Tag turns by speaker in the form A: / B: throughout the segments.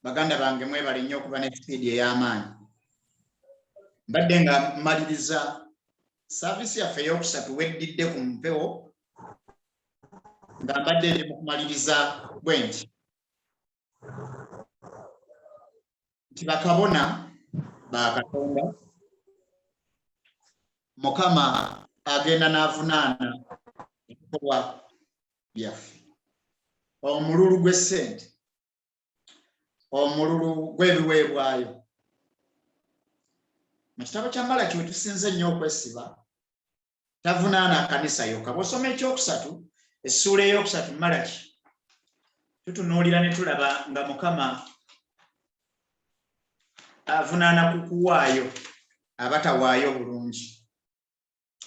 A: baganda bange mwebale nnyo okuba ne speed ey'amaanyi. Mbadde nga mmaliriza saavisi yaffe ey'okusatu weddidde ku mpewo nga mbadde ndi mu kumaliriza bwe nti bakabona ba Katonda Mukama agenda n'avunaana ebikolwa byaffe. Omululu gw'essente, omululu gw'ebiweebwayo. Mu kitabo kya Malaki we tusinze nnyo okwesiba, tavunaana kkanisa yokka. Bw'osoma ekyokusatu, essuula ey'okusatu Malaki, tutunuulira ne tulaba nga Mukama avunaana ku kuwaayo abatawaayo bulungi.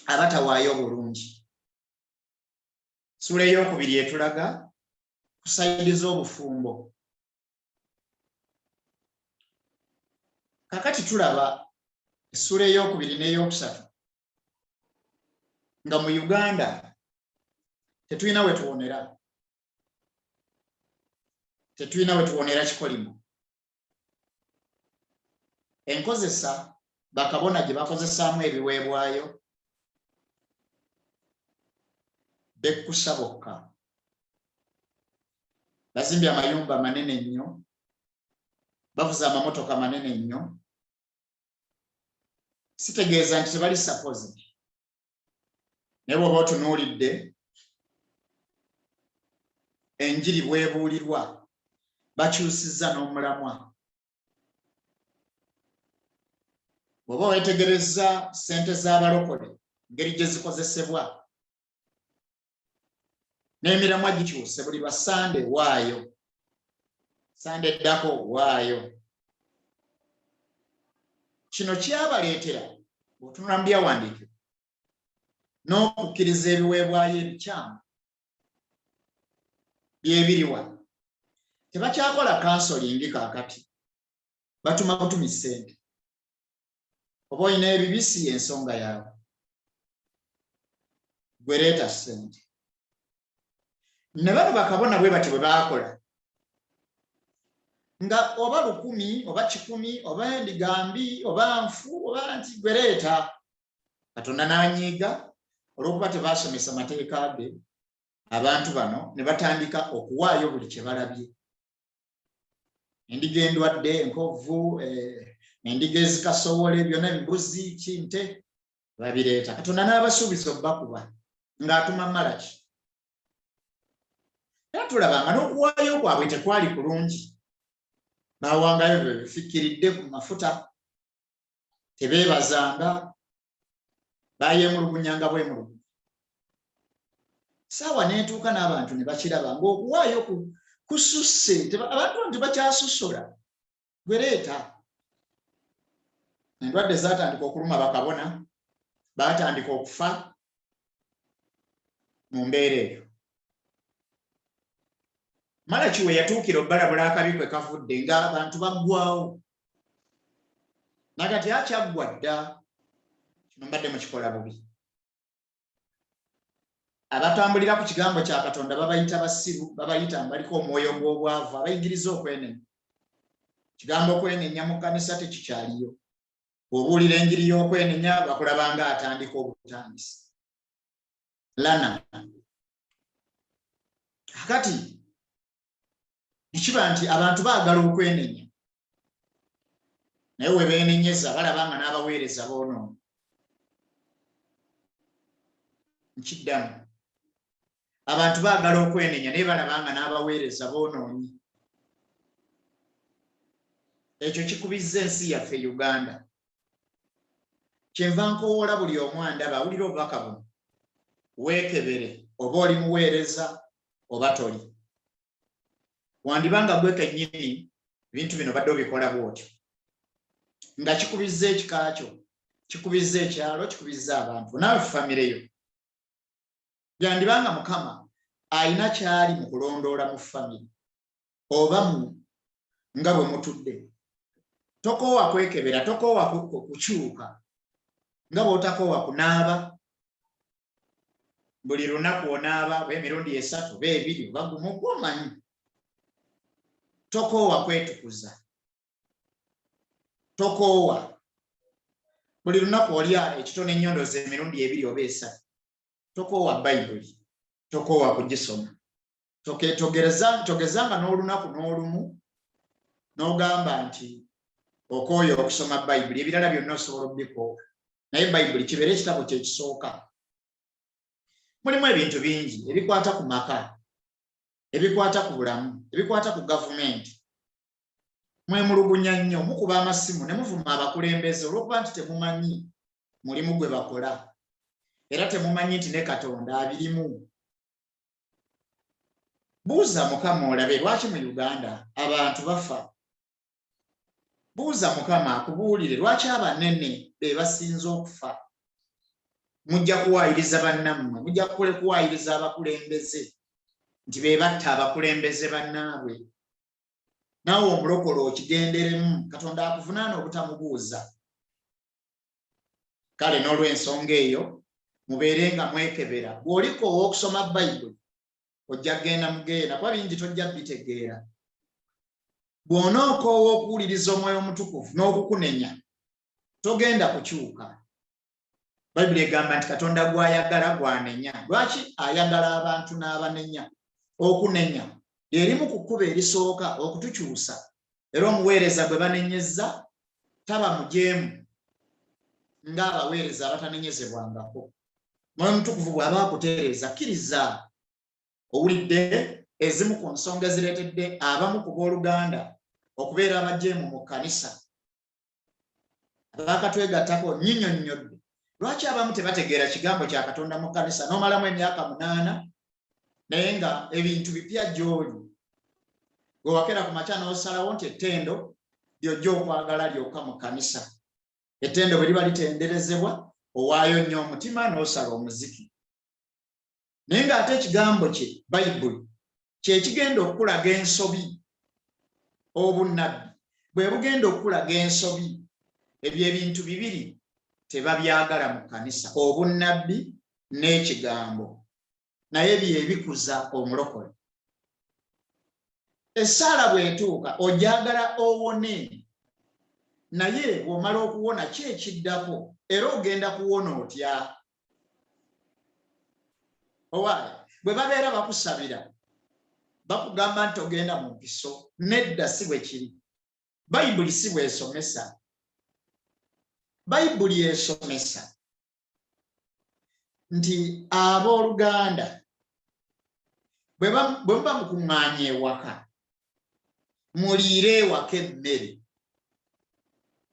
A: Abatawaayo bulungi. Essuula ey'okubiri etulaga kusayidiza obufumbo. Kakati tulaba essuula ey'okubiri n'ey'okusatu nga mu Uganda tetulina we tuwonera. Tetulina we tuwonera kikolimo. Enkozesa bakabona gye bakozesaamu ebiweebwayo bekkusa bokka. Bazimbye amayumba manene nnyo, bavuza amamotoka manene nnyo. Sitegeeza nti tebali supposed. Naye bw'oba otunuulidde enjiri bw'ebuulirwa bakyusizza n'omulamwa. Bw'oba weetegereza ssente z'abalokole ngeri gye zikozesebwa n'emiramwa gikyuse, buli lwa Sande waayo, Sande eddako waayo. Kino kyabaleetera bw'otunula mu byawandiikibwa n'okukkiriza ebiweebwayo ebikyamu byebiriwa. Tebakyakola kansolingi kaakati, batuma butumi ssente. Oba olina ebibisi ensonga yaabwe, gwe leeta ssente. Ne bano bakabona bwe bati bwe baakola, nga oba 1000 oba 100 oba endigambi oba nfu oba nti gwe leeta. Katonda n'anyiiga olw'okuba tebaasomesa mateeka ge, abantu bano ne batandika okuwaayo buli kye balabye. Endiga endwadde, enkovu, endiga ezikasowole, byonna embuzi, kinte, babireeta. Katonda n'abasuubiza obbakuba ng'atuma Malaki. Era tulabanga n'okuwaayo kwabwe tekwali kulungi. Baawangayo bye bifikiridde ku mafuta, tebeebazanga, baayemulugunyanga bwemulugunya. Saawa n'etuuka n'abantu ne bakiraba ng'okuwaayo kususse, abantu tebakyasusola, gwe leeta. Endwadde zaatandika okuluma bakabona, baatandika okufa mu mbeera eyo. Malaki we yatuukira obbalabula akabi kwe kavudde ng'abantu baggwawo. Nagati akyaggwa dda, kino mbadde mukikola bubi. Abatambulira ku kigambo kya Katonda babayita basiru, babayita mbaliko omwoyo gw'obwavu, abayigiriza okwenenya. Kigambo okwenenya mu kkanisa tekikyaliyo. Bw'obuulira enjiri y'okwenenya bakulabanga atandika obutandisi. Lana. Kakati ekiba nti abantu baagala okwenenya, naye we beenenyeza balabanga n'abaweereza boonoona. Nkiddamu, abantu baagala okwenenya naye balabanga n'abaweereza boonoonyi. Ekyo kikubizza ensi yaffe Uganda. Kyenva nkowoola buli omu andaba awulira obubaka buno, weekebere oba oli muweereza oba toli. Wandibanga gwe kennyini ebintu bino badde obikola bw'otyo. Nga kikubizza ekika kyo, kikubizza ekyalo, kikubizza abantu, naawe famire yo. Byandibanga Mukama ayina kyali mu kulondoola mu famire oba nga bwe mutudde. Tokoowa kwekebera, tokoowa kukyuka, nga bw'otakoowa kunaaba. Buli lunaku onaaba emirundi 3 oba 2 oba gumu, gw'omanyi. tokoowa kwetukuza, tokoowa buli lunaku olya ekitone ennyondozi emirundi 2 oba 3, tokoowa Bayibuli, tokoowa kugisoma, togezanga n'olunaku n'olumu n'ogamba nti okooye okusoma Bayibuli, ebirala byonna osobola obbikoowa, naye Bayibuli kibeere ekitabo kyekisooka. Mulimu ebintu bingi ebikwata ku maka, ebikwata ku bulamu, ebikwata ku gavumenti. Mwemulugunya nnyo, mukuba amasimu ne muvuma abakulembeze olw'okuba nti temumanyi mulimu gwe bakola era temumanyi nti ne Katonda abirimu. Buuza Mukama olabe lwaki mu Uganda abantu bafa. Buuza Mukama akubuulire lwaki abanene be basinze okufa. Mujja kuwaayiriza bannammwe, mujja kuwaayiriza abakulembeze nti be batta abakulembeze bannaabwe. Naawe omulokole okigenderemu, Katonda akuvunaana obutamubuuza. Kale n'olw'ensonga eyo mubeere nga mwekebera. Bw'olikoowa okusoma Bayibuli ojja kgenda mugeera, kuba bingi tojja bitegeera. Bw'onookoowa okuwuliriza Omwoyo Omutukuvu n'okukunenya, togenda kukyuka. Bayibuli egamba nti Katonda gw'ayagala gw'anenya. Lwaki ayagala abantu n'abanenya? Okunenya lyerimu ku kkubo erisooka okutukyusa, era omuweereza gwe banenyezza taba mujeemu ng'abaweereza abatanenyezebwangako. Omwoyo Omutukuvu bw'aba akutereeza, kkiriza. Owulidde ezimu ku nsonga ezireetedde abamu ku booluganda okubeera abajeemu mu kkanisa. Abaakatwegattako nnyinnyonnyodde. Lwaki abamu tebategeera kigambo kya Katonda mu kkanisa n'omalamu emyaka 8 naye nga ebintu bipya gy'oli? Gwe wakera ku makya n'osalawo nti ettendo ly'ojja okwagala lyokka mu kkanisa. Ettendo bwe liba litenderezebwa owaayo nnyo omutima n'osala omuziki. Naye ng'ate ekigambo kye Bayibuli kye kigenda okulaga ensobi. Obunnabbi bwe bugenda okulaga ensobi. Ebyo ebintu bibiri tebabyagala mu kkanisa, obunnabbi n'ekigambo. Naye bye bikuza omulokole. Essaala bw'etuuka ogyagala owone, naye bw'omala okuwona ki ekiddako era ogenda kuwona otya? Owaaye bwe babeera bakusabira bakugamba nti ogenda mu mpiso, nedda si bwe kiri. Bayibuli si bw'esomesa. Bayibuli esomesa nti abooluganda bwe muba mukuŋŋaanya ewaka muliire ewaka emmere.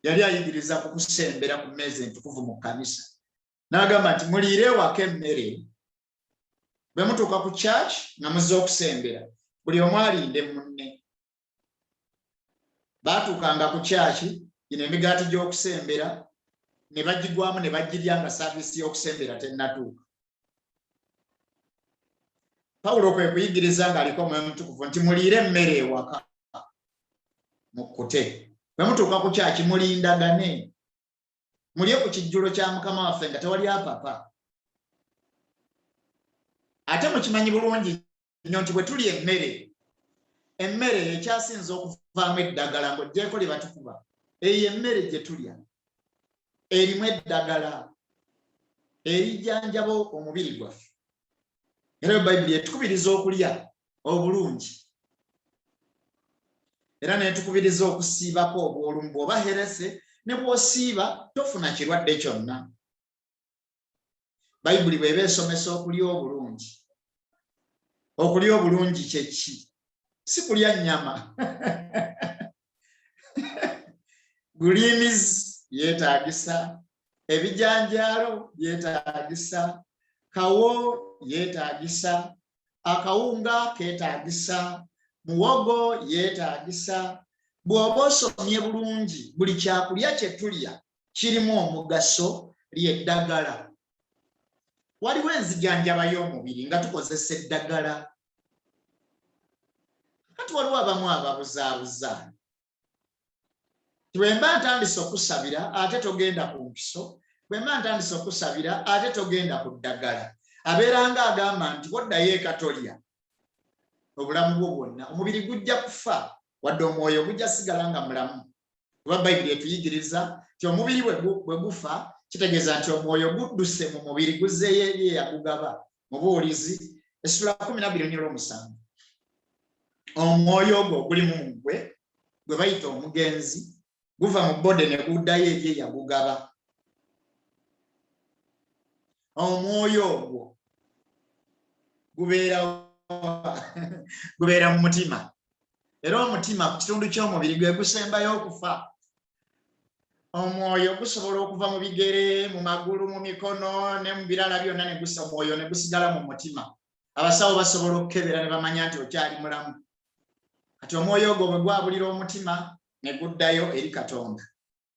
A: Yali ayigiriza ku kusembera ku mmeeza entukuvu mu kkanisa, n'agamba nti muliire ewaka emmere. Bwe mutuuka ku church nga muzze okusembera, buli omu alinde munne. Baatuukanga ku church, gino emigaati gy'okusembera ne bagigwamu ne bagirya nga saaviisi y'okusembera tennatuuka. Pawulo kwe kuyigiriza ng'aliko Omwoyo Omutukuvu nti muliire emmere ewaka mukkute. Bwe mutuuka ku church mulindagane, mulye ku kijjulo kya Mukama waffe nga tewali apapa. Ate mukimanyi bulungi nnyo nti bwe tulya emmere ekyasinze okuvaamu eddagala ng'oggyeko lye batukuba, eyo emmere gye tulya erimu eddagala erijjanjaba omubiri gwaffe. Era Bayibuli etukubiriza okulya obulungi era netukubiriza okusiibako obw'olumu. Bw'oba herese ne bw'osiiba tofuna kirwadde kyonna. Bayibuli bw'eba esomesa okulya obulungi. Okulya obulungi kye ki? Si kulya nnyama. Gulimizi yeetaagisa, ebijanjaalo yeetaagisa, kawo yeetaagisa, akawunga keetaagisa, muwogo yeetaagisa. Bw'oba osomye bulungi buli kyakulya kye tulya kirimu omugaso ly'eddagala. Waliwo enzijanjaba y'omubiri nga tukozesa eddagala. Kati waliwo abamu ababuzaabuza. Bwe mba ntandise okusabira ate togenda ku mpiso, bwe mba ntandise okusabira ate togenda ku ddagala. Abeera ng'agamba nti oddayo eka tolya obulamu bwo bwonna, omubiri gujja kufa wadde omwoyo gujja sigala nga mulamu. Kuba Bayibuli etuyigiriza nti omubiri bwe gufa kitegeeza nti omwoyo gudduse mu mubiri guzzeeyo eri eyagugaba. Mubuulizi Essula 12:7. Omwoyo ogwo guli mu ggwe gwe bayita omugenzi guva mu bbode ne guddayo eri eyagugaba. Omwoyo ogwo gubeera mu mutima. Era omutima ku kitundu ky'omubiri gwe gusembayo okufa. Omwoyo gusobola okuva mu bigere, mu magulu, mu mikono ne mu birala byonna ne gusa omwoyo ne gusigala mu mutima. Abasawo basobola okukebera ne bamanya nti okyali mulamu. Kati omwoyo ogwo bwe gwabulira omutima ne guddayo eri Katonda.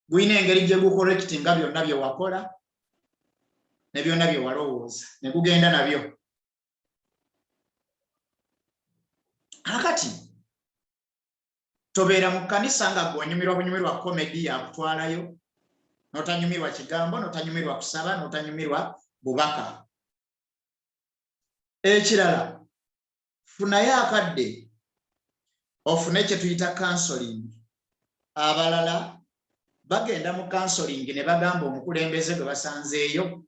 A: Guyina engeri gye gukolekitinga byonna bye wakola ne byonna bye walowooza ne gugenda nabyo. Akati tobeera mu kkanisa nga gw'onyumirwa bunyumirwa komedi yakutwalayo, n'otanyumirwa kigambo, n'otanyumirwa kusaba, n'otanyumirwa bubaka. Ekirala, funayo akadde ofune kye tuyita counseling. Abalala bagenda mu counseling ne bagamba omukulembeze gwe basanzeeyo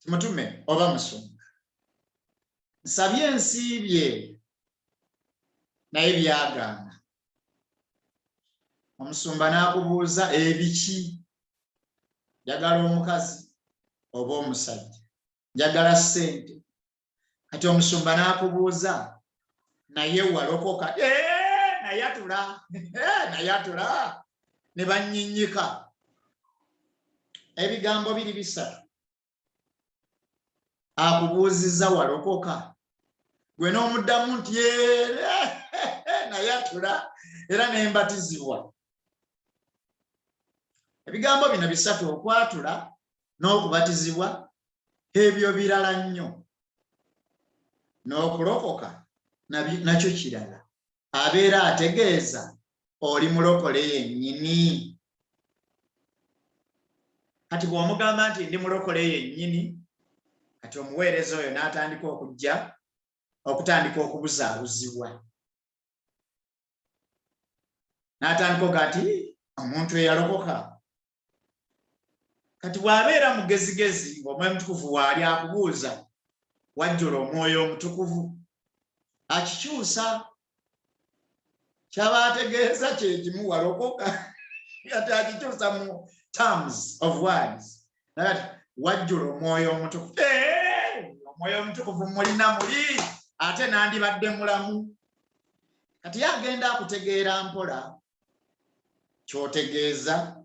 A: mutume oba musumba, nsabye ensiibye naye byagaana. Omusumba n'akubuuza ebiki? Njagala omukazi oba omusajja? Njagala ssente. Kati omusumba n'akubuuza naye walokoka? Nayatula nayatula ne bannyinyika. Ebigambo biri bisatu. Akubuuzizza walokoka, gwe n'omuddamu nti nayatula era nembatizibwa. Ebigambo bino bisatu, okwatula n'okubatizibwa, ebyo birala nnyo. N'okulokoka nakyo kirala. Abeera ategeeza oli mulokole yennyini. Kati bw'omugamba nti ndi mulokole yennyini, kati omuweereza oyo n'atandika okutandika okubuzaabuzibwa. N'atandika okati omuntu eyalokoka. Kati bw'abeera mugezigezi ng'Omwoyo Omutukuvu waali akubuuza wajjula Omwoyo Omutukuvu, akikyusa. Kyaba ategeeza kye kimu walokoka, ate akikyusa mu terms of words. Nakati wajjula Omwoyo Omutukuvu. Omwoyo Omutukuvu mulina muli, ate nandibadde mulamu. Kati yagenda akutegeera mpola kyotegeeza.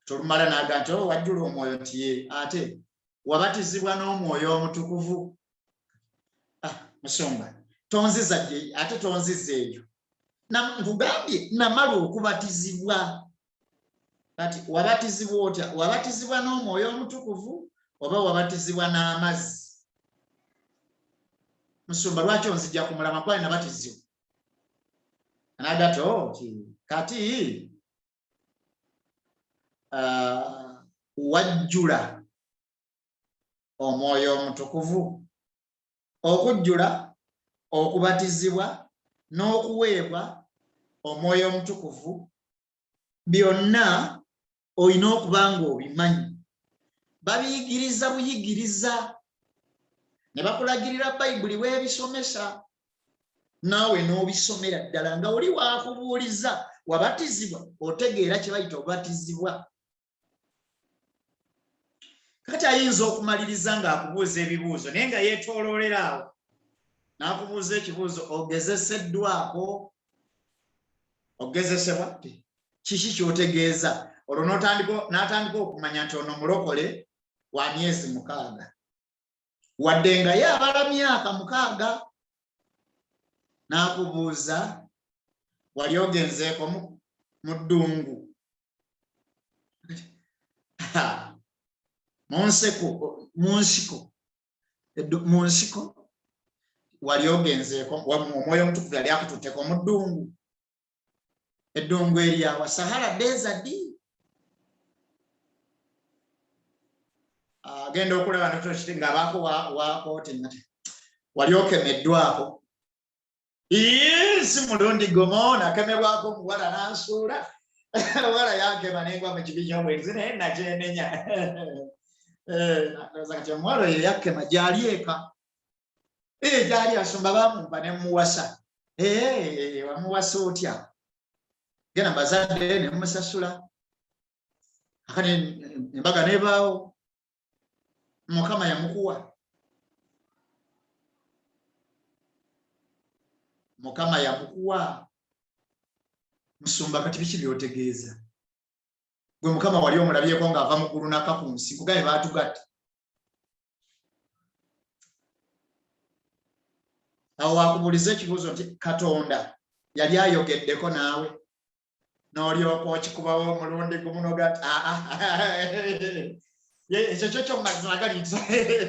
A: Tolumala n'agamba nti wajjula omwoyo, nti ate wabatizibwa n'Omwoyo Omutukuvu. Musumba tonziza gye, ate tonziza eyo. Nkugambye namala okubatizibwa. Kati wabatizibwa otya? Wabatizibwa n'Omwoyo Omutukuvu oba wabatizibwa n'amazzi? Musumba lwaki onzijja ku mulama kwali nabatizibwa? N'agato kati wajjula Omwoyo Omutukuvu. Okujjula, okubatizibwa n'okuweebwa Omwoyo Omutukuvu byonna olina okuba ng'obimanyi. Babiyigiriza buyigiriza ne bakulagirira Bayibuli weebisomesa, naawe n'obisomera ddala nga oli waakubuuliza wabatizibwa, otegeera kye bayita obatizibwa. Kati ayinza okumaliriza ng'akubuuza ebibuuzo naye nga yeetooloolera awo, n'akubuuza ekibuuzo ogezeseddwako. Ogezesebwa kiki ky'otegeeza? Olwo n'atandika okumanya nti ono mulokole wa myezi 6, wadde nga ye abala myaka 6. N'akubuuza wali ogenzeeko mu ddungu? mu nsiko wali ogenzeeko? Omwoyo Omutukuvu yali akututteko mu ddungu? Eddungu eryawa? Sahara Desert? Agenda okulaba ntoto kiti ng'abaako wa kooti ngati wali okemeddwako. si mulundi gomona kemebwako muwala nansuula wala yake manengwa mu kibi ky'obwenzi naye nakyenenya ndowooza kati omuwala oyo yakkema gyali eka gyali asumba bamumpa ne muwasa wamuwasa otya gena bazadde ne musasula akati embaga nebaawo Mukama yamukuwa Mukama yamukuwa musumba kati biki byotegeeza gwe Mukama wali omulabyeko ng'ava mu ggulu n'aka ku nsi kugaye baatugatta awo wakubuliza ekibuuzo nti Katonda yali ayogeddeko naawe n'olyoka okikubawo omulundi gumu n'ogati ekyo kyo kyomazima gali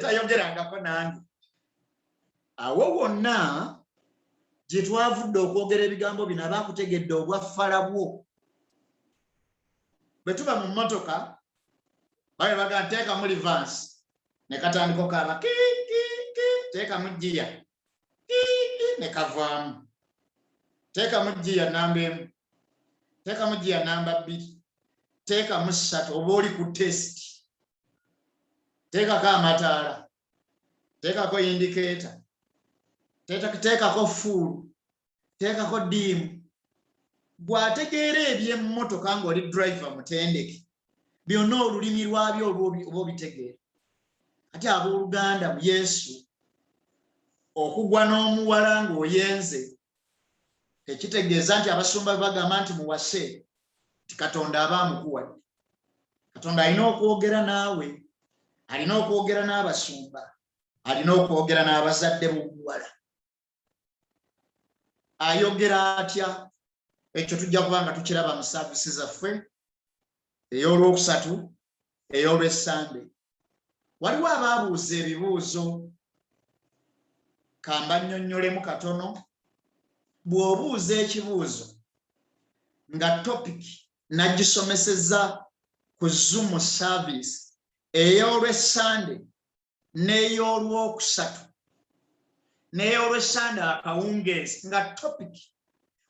A: tayogerangako nange awo wonna gye twavudde okwogera ebigambo bino abaakutegedde obwaffala bwo bwe tuba mu mmotoka babe baga nteekamu livansi ne katandika okaaba kiikiki teekamu giya kiiki ne kavaamu teekamu giya namba emu teekamu giya namba bbiri teekamu ssatu oba oli ku tesiti teekako amataala teekako indikeeta teekako fuulu teekako ddiimu bw'ategeera eby'emmotoka ng'oli driver mutendeke byonna olulimi lwabyo oba obitegeera ate abooluganda mu Yesu okugwa n'omuwala ng'oyenze tekitegeeza nti abasumba bagamba nti muwase nti Katonda aba amukuwadde Katonda alina okwogera naawe alina okwogera n'abasumba alina okwogera n'abazadde b'omuwala ayogera atya ekyo tujja kuba nga tukiraba mu saavisi zaffe ey'olwokusatu ey'olwessande waliwo abaabuuza ebibuuzo kamba nnyonnyolemu katono bw'obuuza ekibuuzo nga topiki nagisomesezza ku Zoom service ey'olwessande n'ey'olwokusatu n'ey'olwessande akawungeezi nga topiki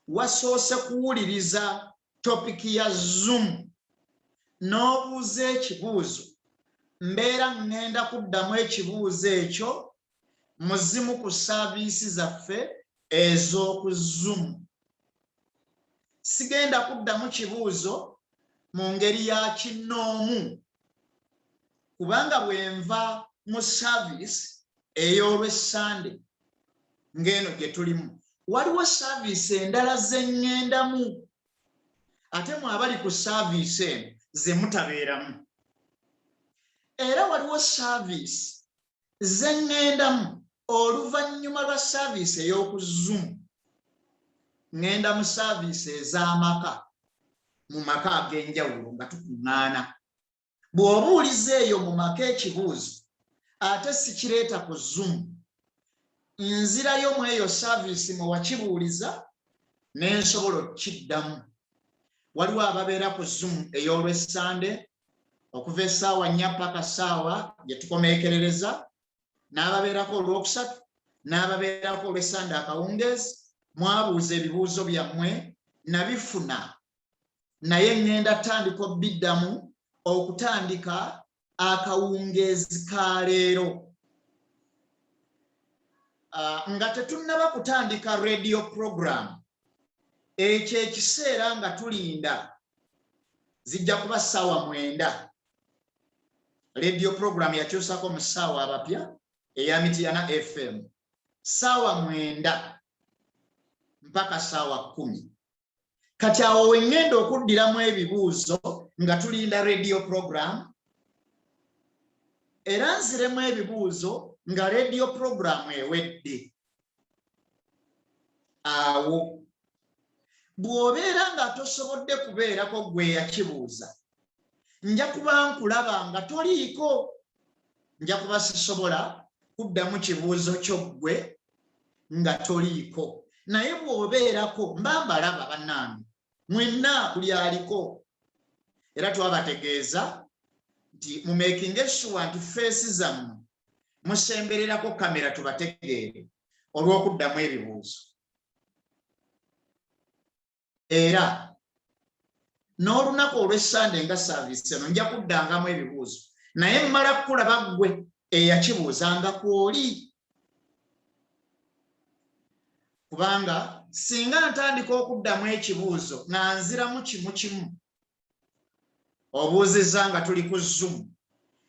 A: wasoose kuwuliriza topiki ya Zoom n'obuuza ekibuuzo mbeera ngenda kuddamu ekibuuzo ekyo mu zimu ku saaviisi zaffe ez'oku Zoom sigenda kuddamu kibuuzo mu ngeri ya kinnoomu kubanga bwenva mu saaviisi ey'olwessande ng'eno gye tulimu waliwo saaviisi endala ze ŋŋendamu ate mu abali ku saaviisi eno ze mutabeeramu era waliwo saaviisi ze ŋŋendamu oluvannyuma lwa saaviisi ey'oku Zoom ŋŋenda mu saaviisi ez'amaka mu maka ag'enjawulo nga tukuŋŋaana bw'obuuliza eyo mu maka ekibuuzo ate sikireeta ku Zoom nzirayo mu eyo saaviisi mwe wakibuuliza ne nsobola okukiddamu waliwo ababeera ku Zoom ey'olwessande okuva essaawa 4 paka ssaawa gye tukomeekerereza n'ababeerako olwokusatu n'ababeerako olwessande akawungeezi mwabuuza ebibuuzo byammwe nabifuna naye ŋŋenda tandika obiddamu okutandika akawungeezi ka leero nga tetunnaba kutandika radio program ekyo ekiseera nga tulinda zijja kuba ssaawa 9 radio program yakyusako mu ssaawa abapya eya Mityana FM ssaawa 9 mpaka ssaawa 10 kati awo wengenda okuddiramu ebibuuzo nga tulinda radio program era nziremu ebibuuzo nga radio program ewedde awo bw'obeera nga tosobodde kubeerako gwe yakibuuza nja kuba nkulaba nga toliiko nja kuba sisobola kuddamu kibuuzo kyo ggwe nga toliiko naye bw'obeerako mba mbalaba bannange mwenna buli aliko era twabategeeza nti mu making sure nti feesi zammwe musembererako kamera tubategeere olw'okuddamu ebibuuzo era n'olunaku olw'Essande nga service eno nja kuddangamu ebibuuzo naye mmala kulaba ggwe eyakibuuzanga kw'oli kubanga singa ntandika okuddamu ekibuuzo nga nziramu kimu obuuzizza nga tuli ku Zoom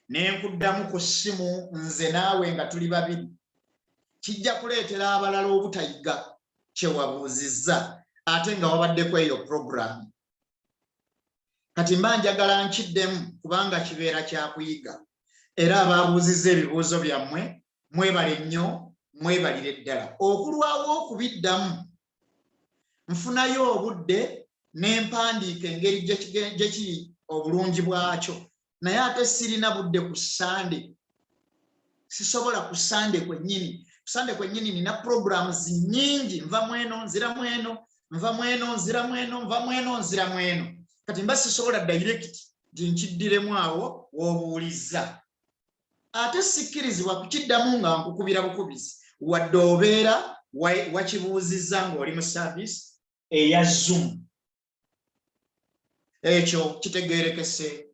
A: ne nkuddamu ku ssimu nze naawe nga tuli babiri kijja kuleetera abalala obutayiga kye wabuuzizza ate nga wabaddeko eyo program. Kati mba njagala nkiddemu kubanga kibeera kya kuyiga era abaabuuzizza ebibuuzo byammwe mwebale nnyo mwebalire ddala okulwawo okubiddamu. Nfunayo obudde n'empandiika engeri gye kiri obulungi bwakyo naye ate sirina budde ku Sande. Sisobola ku Sande kwennyini. Ku Sande kwennyini nina programs nnyingi, nva mweno nzira mweno, nva mweno nzira mweno, nva mweno nzira mweno. Kati mba sisobola direct nti nkiddiremu awo w'obuulizza. Ate sikkirizibwa kukiddamu nga nkukubira bukubizi wadde obeera wakibuuzizza ng'oli mu service eya Zoom. Ekyo kitegeerekese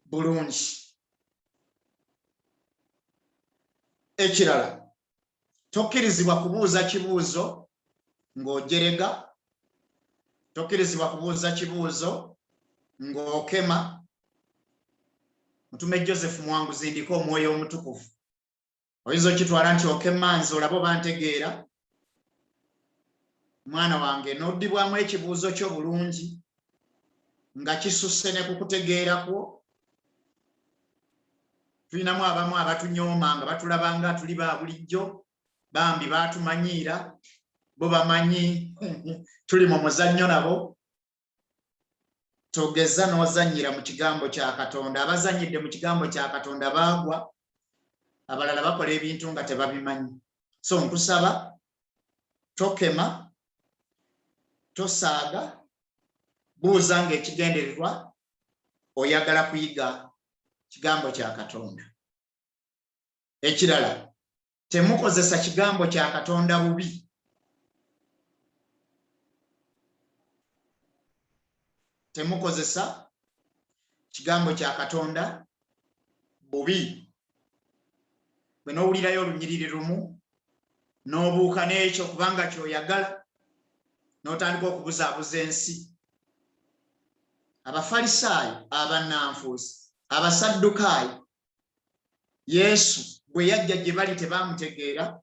A: bulungi. Ekirala, tokkirizibwa kubuuza kibuuzo ng'ojerega, tokkirizibwa kubuuza kibuuzo ng'okema. Mutume Joseph Mwanguzi ndiko Omwoyo Omutukuvu. Oyinza okitwala nti okema nze olaba oba ntegeera. Mwana wange n'oddibwamu ekibuuzo kyo bulungi nga kisusse ne kukutegeera kwo. Tulinamu abamu abatunyooma nga batulaba nga tuli ba bulijjo bambi baatumanyiira bo bamanyi tuli mu muzannyo nabo. Togeza n'ozannyira mu kigambo kya Katonda. Abazannyidde mu kigambo kya Katonda baagwa, abalala bakola ebintu nga tebabimanyi. So nkusaba tokema, tosaaga, buuza ng'ekigendererwa oyagala kuyiga kigambo kya Katonda. Ekirala, temukozesa kigambo kya Katonda bubi. Temukozesa kigambo kya Katonda bubi. Bwe n'owulirayo olunyiriri lumu n'obuuka n'ekyo kubanga ky'oyagala n'otandika okubuzaabuza ensi. Abafalisaayo, abannanfuusi, abasaddukaayo, Yesu bwe yajja gye bali tebaamutegeera,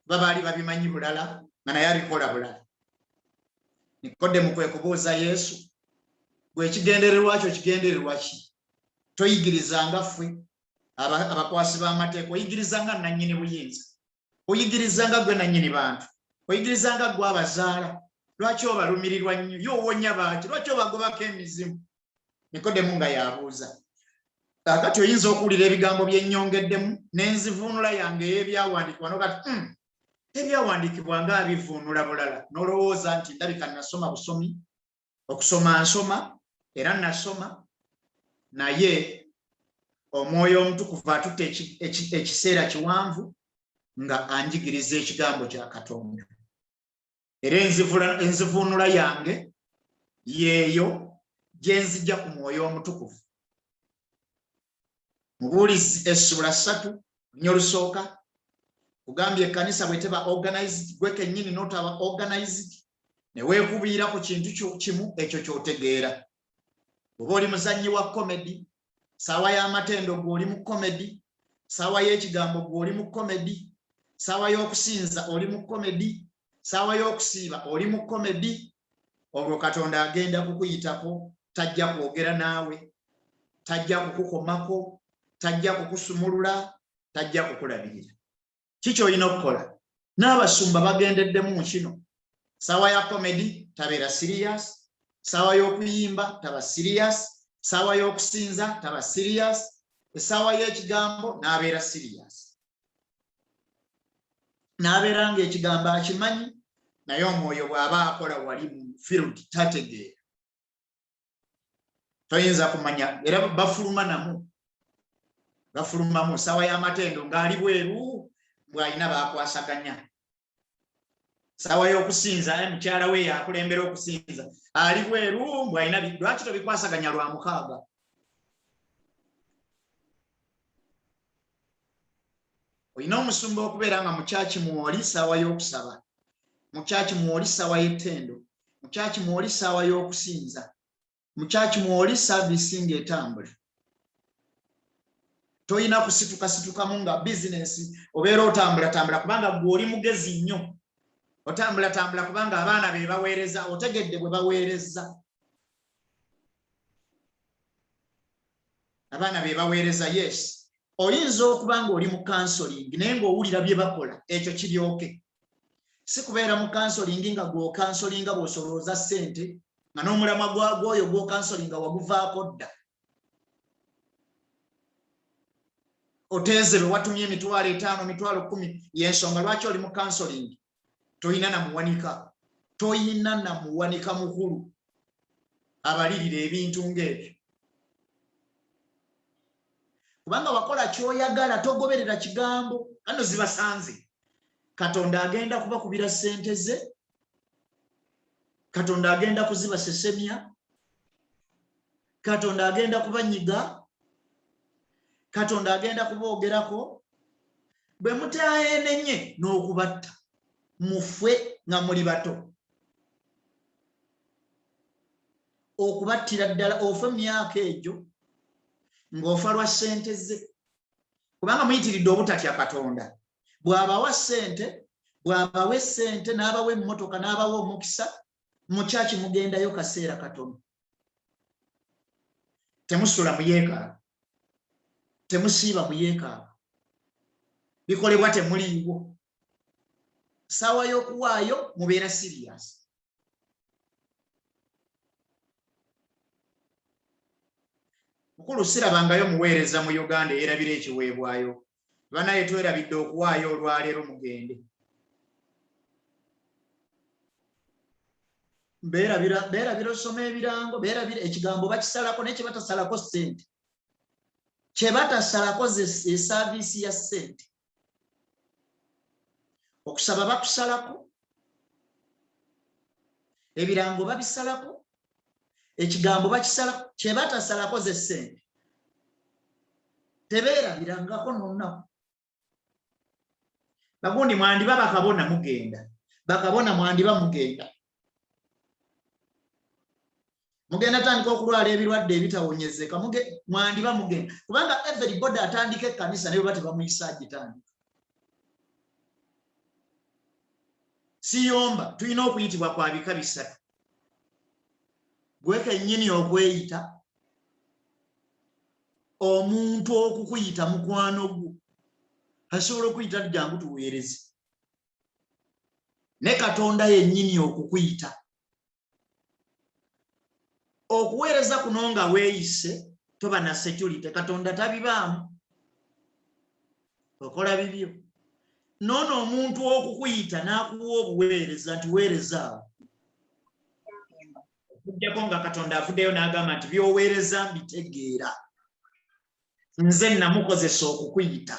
A: babaali babimanyi bulala nga naye abikola bulala. Nikodemu kwe kubuuza Yesu, gwe ekigendererwa kyo kigendererwa ki? Toyigirizanga ffe abakwasi b'amateeka, oyigirizanga nannyini buyinza, oyigirizanga gwe nannyini bantu, oyigirizanga gwe abazaala. Lwaki obalumirirwa nnyo? Y'owonya baaki? Lwaki obagobako emizimu? Nikodemu nga yabuuza. Kakati oyinza okuwulira ebigambo bye nnyongeddemu n'enzivuunula yange ey'ebyawandiikibwa n'okati ebyawandiikibwa ng'abivuunula bulala, n'olowooza nti ndabika nasoma busomi, okusoma nsoma era nasoma, naye Omwoyo Omutukuvu atutte ekiseera kiwanvu nga anjigiriza ekigambo kya Katonda. Era enzivuunula yange yeeyo gye nzijja ku Mwoyo Omutukuvu. Mubuulizi essula 3 nnyo lusooka kugambye ekkanisa bwe teba organized, gwe kennyini n'otaba organized ne weekubiira ku kintu kimu ekyo ky'otegeera. Bw'oba oli muzannyi wa comedy, saawa y'amatendo gw'oli mu comedy, saawa y'ekigambo gw'oli mu comedy, saawa y'okusinza oli mu comedy, saawa y'okusiiba oli mu comedy, olwo Katonda agenda kukuyitako, tajja kwogera naawe, tajja kukukomako, tajja kukusumulula, tajja kukulabirira. Kiki olina okukola? N'abasumba bagendeddemu mu kino. Saawa ya comedy tabeera serious, saawa y'okuyimba taba serious, saawa y'okusinza taba serious, essaawa y'ekigambo n'abeera serious. N'abeera ng'ekigambo akimanyi naye omwoyo bw'aba akola wali mu field tategeera. Toyinza kumanya, era bafulumamu saawa y'amatendo ng'ali bweru bw'alina baakwasaganya. sawa y'okusinza mukyala we yakulembera okusinza ali bweru mbw alina lwaki tobikwasaganya lwa mukaaga olina omusumba okubeera nga mukyaki muwoli saawa y'okusaba mukyaki muwoli saawa y'ettendo mukyaki muwoli saawa y'okusinza mukyaki muwoli saaviisi ng'etambula toyina kusituka nga bizinesi obeera otambula kubanga gwe oli mugezi nnyo otambula kubanga abaana be baweereza otegedde bwe baweereza abaana be baweereza yes oyinza okuba nga oli mu kansolingi naye ng'owulira bye bakola ekyo kiryoke si kubeera mu kansolingi nga gw'okansolinga bw'osolooza ssente nga n'omulamwa gw'oyo gw'okansolinga waguvaako dda oteeze lwe watumye emitwalo 5 emitwalo 10 y'ensonga lwaki oli mu kansolingi toyina na muwanika mukulu abalirira ebintu ng'ebyo kubanga wakola ky'oyagala togoberera kigambo kano zibasanze katonda agenda kubakubira ssente ze katonda agenda kuzibasesemya katonda agenda kubanyiga katonda agenda kuboogerako bwe mutaayenenye n'okubatta mufwe nga muli bato okubattira ddala ofe myaka egyo ng'ofa lwa ssente ze kubanga muyitiridde obutatya katonda bw'abawa ssente bw'abawa essente n'abawa emmotoka n'abawa omukisa mukyaki mugendayo kaseera katono temusula mu yeekaalu temusiiba mu yeekaalu bikolebwa temuliiwo saawa y'okuwaayo mubeera siriyasi mukulu sirabangayo muweereza mu Uganda eyerabira ekiweebwayo banaye twerabidde okuwaayo olwaleero mugende beerabira osoma ebirango beerabira ekigambo bakisalako naye kyebatasalako ssente kyebatasalako esaaviisi ya ssente okusaba bakusalako ebirango babisalako ekigambo bakisalako kyebatasalako ze ssente tebeerabirangako nonnaku bagundi mwandiba bakabona mugenda bakabona mwandiba mugenda tandika okulwala ebirwadde ebitawonyezeka mwandiba mugenda kubanga everybody atandika ekkanisa naye bati bamuyisa agitandika siyomba tulina okuyitibwa kwa bika bisatu gwe kennyini okweyita omuntu okukuyita mukwano gwo asobola okuyita jangu tuweereze ne katonda yennyini okukuyita okuweereza kuno nga weeyise toba na security katonda tabibaamu okola bibyo noono omuntu okukuyita n'akuwa obuweereza nti weereza awo okujjako nga katonda avuddeyo n'agamba nti by'oweereza mbitegeera nze namukozesa okukuyita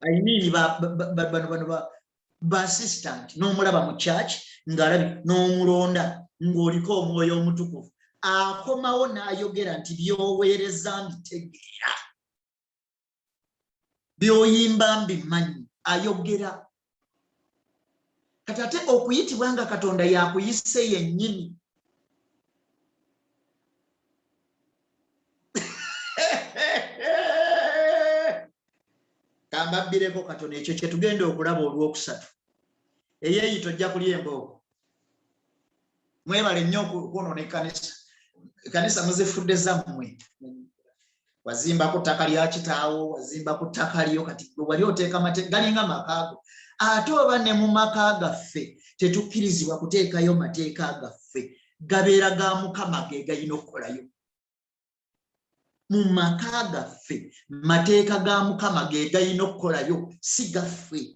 A: ayimiiri ba assistant n'omulaba mu church ng'alabi n'omulonda ng'oliko omwoyo omutukuvu akomawo n'ayogera nti by'oweereza mbitegeera by'oyimba mbimanyi ayogera kati ate okuyitibwa nga katonda yakuyise yennyini kambabbireko katonda ekyo kye tugenda okulaba olwokusatu eyeeyita ojja kulya embooko mwebale nnyo okwonoona ekkanisa muzifudde zammwe wazimbaku ttaka lya kitaawo wazimbaku ttaka lyo kati wali oteeka mateeka galinga makaago ate oba ne mu maka gaffe tetukkirizibwa kuteekayo mateeka gaffe gabeera ga Mukama ge galina okukolayo mu maka gaffe mateeka ga Mukama ge galina okukolayo si gaffe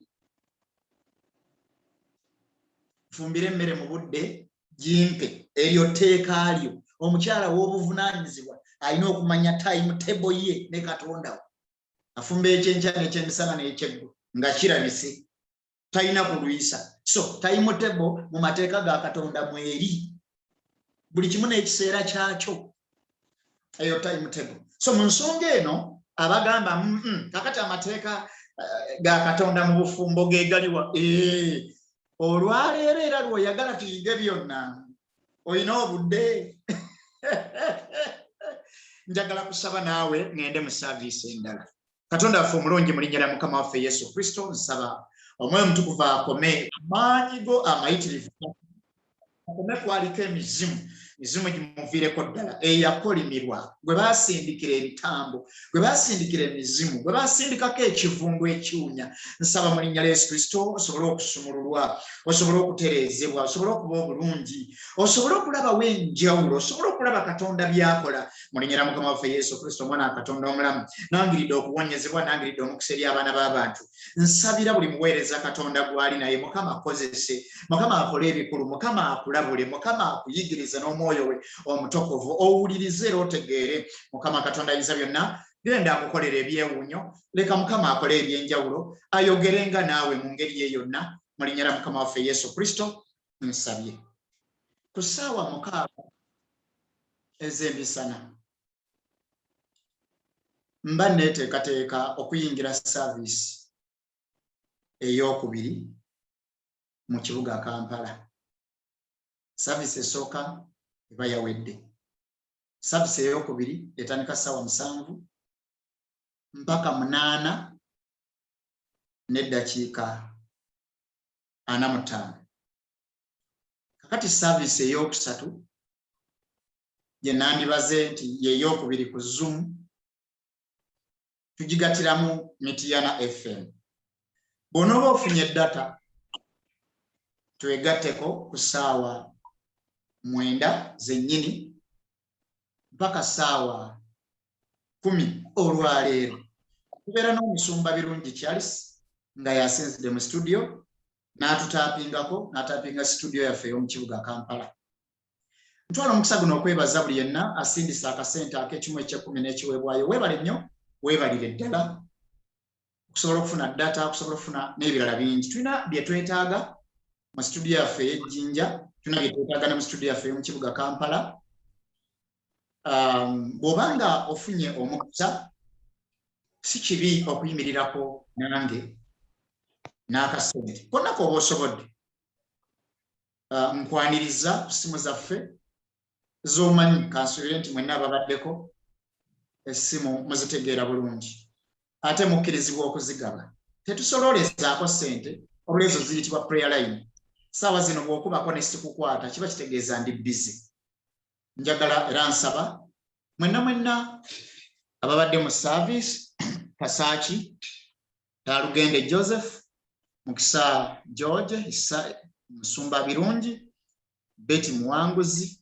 A: fumbire emmere mu budde gimpe eryo tteeka lyo omukyala w'obuvunaanyizibwa alina okumanya timetable ye ne katonda we afumba ekyenkya n'ekyemisana n'ekyeggulo nga kirabise talina kulwisa. So timetable mu mateeka ga Katonda mweri buli kimu n'ekiseera kyakyo eyo timetable. So mu nsonga eno abagamba kakati amateeka ga Katonda mu bufumbo gegaliwa olwaleero era lw'oyagala tuyige byonna oyina obudde njagala kusaba naawe ngende mu service endala. Katonda waffe omulungi mu linnya lya Mukama waffe Yesu Kristo nsaba omwoyo omutukuvu akome amaanyi go amayitirivu akome kwaliko mizimu gimuviireko ddala eyakolimirwa gwe baasindikira ebitambo gwe baasindikira emizimu gwe baasindikako ekivundu ekiwunya. Nsaba mu linnya lya Yesu Kristo osobole okusumululwa osobole okutereezebwa osobole okuba obulungi osobole okulabawo enjawulo osobole okulaba Katonda byakola mu linnya lya Mukama waffe Yesu Kristo omwana wa Katonda omulamu. Nangiridde okuwonyezebwa nangiridde omukisa eri abaana b'abantu. Nsabira buli muweereza Katonda gw'ali naye Mukama akozese Mukama akole ebikulu Mukama akulabule Mukama akuyigirize n'omwoyo we omutokovu owulirize era otegeere Mukama Katonda ayinza byonna genda akukolera ebyewuunyo leka Mukama akole ebyenjawulo ayogerenga naawe mu ngeri ye yonna mu linnya lya Mukama waffe Yesu Kristo nsabye. Ku ssaawa 6 ez'emisana mba neeteekateeka okuyingira service ey'okubiri mu kibuga Kampala. Service esooka eba yawedde. Service ey'okubiri etandika ssaawa 7 mpaka 8 n'eddakiika 45. Kakati service ey'okusatu gye nandibaze nti y'ey'okubiri ku Zoom tugigatiramu Mityana FM. Bw'onooba ofunye data twegatteko ku ssaawa 9 zennyini mpaka ssaawa 10 olwaleero. Tubeera n'omusumba Birungi Charles nga yasinzidde mu studio n'atutaapinga studio yaffe ey'omu kibuga Kampala. Ntwala omukisa guno okwebaza buli yenna asindisa akasente ak'ekimu eky'ekkumi n'ekiweebwayo. Weebale nnyo weebalire ddala okusobola okufuna data okusobola okufuna n'ebirala bingi. Tulina bye twetaaga mu studio yaffe ey'Ejjinja, tulina bye twetaaga ne mu studio yaffe ey'omu kibuga Kampala. Bw'obanga ofunye omukisa si kibi okuyimirirako nange n'akasente konna k'oba osobodde. Nkwaniriza ku ssimu zaffe z'omanyi kansuubire nti mwenna ababaddeko essimu muzitegeera bulungi ate mukkirizibwa okuzigaba. Tetusololezaako ssente olwo ezo ziyitibwa prayer line. Ssaawa zino bw'okubako ne sikukwata kiba kitegeeza ndi busy. Njagala era nsaba mwenna ababadde mu service Kasaaki Talugende Joseph Mukisa George Musumba Birungi Betty Muwanguzi